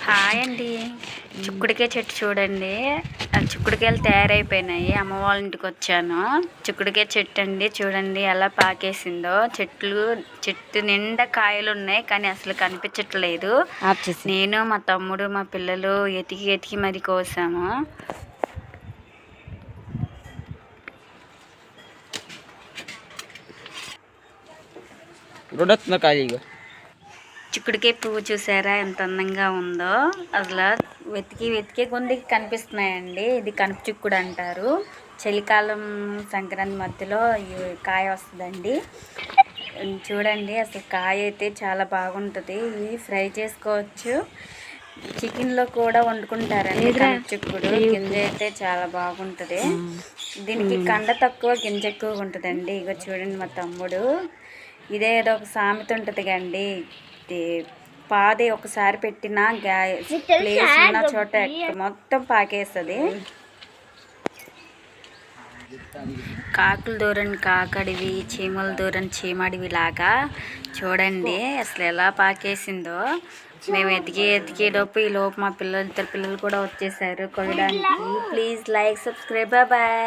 Hi అండి. చిక్కుడుకాయ చెట్టు చూడండి. ఆ చిక్కుడుకాయలు తయారైపోయినాయి. అమ్మ వాళ్ళ ఇంటికి వచ్చాను. చిక్కుడుకాయ చెట్టు అండి, చూడండి ఎలా పాకేసిందో. చెట్టు నిండా కాయలు ఉన్నాయి, కానీ అసలు కనిపించట్లేదు. నేను మా తమ్ముడు మా పిల్లలు ఎతికి మరి కోసాము. చిక్కుడుకాయ పువ్వు చూసారా ఎంత అందంగా ఉందో. అసలు వెతికి కొందికి కనిపిస్తున్నాయండి. ఇది కనుపు చిక్కుడు అంటారు. చలికాలం సంక్రాంతి మధ్యలో ఈ కాయ వస్తుందండి. చూడండి అసలు కాయ అయితే చాలా బాగుంటుంది. ఇది ఫ్రై చేసుకోవచ్చు, చికెన్లో కూడా వండుకుంటారండి. కనుపు చిక్కుడు గింజ అయితే చాలా బాగుంటుంది. దీనికి కండ తక్కువ గింజ ఎక్కువ ఉంటుందండి. ఇక చూడండి మా తమ్ముడు, ఇదే ఏదో ఒక సామెత ఉంటుంది కండి, పాది ఒకసారి పెట్టిన ప్లేస్ ఉన్న చోట మొత్తం పాకేస్తుంది. కాకులు దూరని కాకడివి, చీమల దూరని చీమడివి లాగా చూడండి అసలు ఎలా పాకేసిందో. మేము ఎతికేలోపు ఈ లోపు మా ఇద్దరు పిల్లలు కూడా వచ్చేసారు కొనడానికి. Please like, subscribe, bye.